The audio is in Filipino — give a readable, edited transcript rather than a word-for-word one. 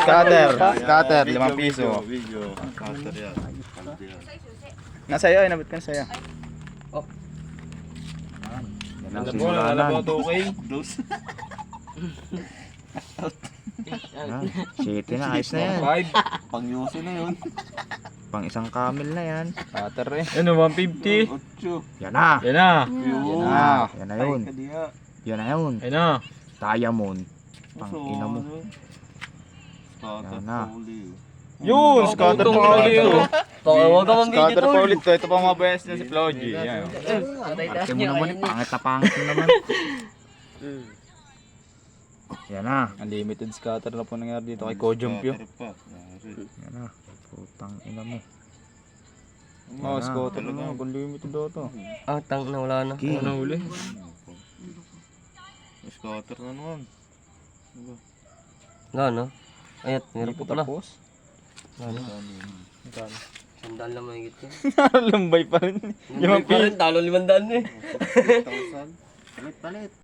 Scatter, 5 piso. Scatter yan. Nasa iyo, inabot ka na sa'yo. Oh. Yan ang simulanan. City na, ayos na yan. Pang-yosi na yun. Pang isang camel na yan. Cutter eh. Ano, 150? 8. Yan na. Yan na. Yun. Yan na yun. Yan na yun. Yan na. Diamond. Pang ina mo. Scatter Yan na. pa uli. Yun, scatter pa ulit. Huwag ka mambigit Scatter pa tol. ulit to. Ito pa mga best na si Floji. Yan. Arte mo naman eh. Pangit na pangit mo naman. Yan na. Unlimited scatter na po nangyari dito kay Kojump yun. Scatter pa. Yari. Yan na. Putang ina mo. Oh, scatter na. Unlimited daw to. Ah, tang na wala na. King. Ano huli? Scatter na naman. Gano? Ayat, meron pa pala. Tapos? Gano? Sandal na mahigit yun. Lambay pa rin. Yung pa rin, talo 500 eh. 8,000. Palit.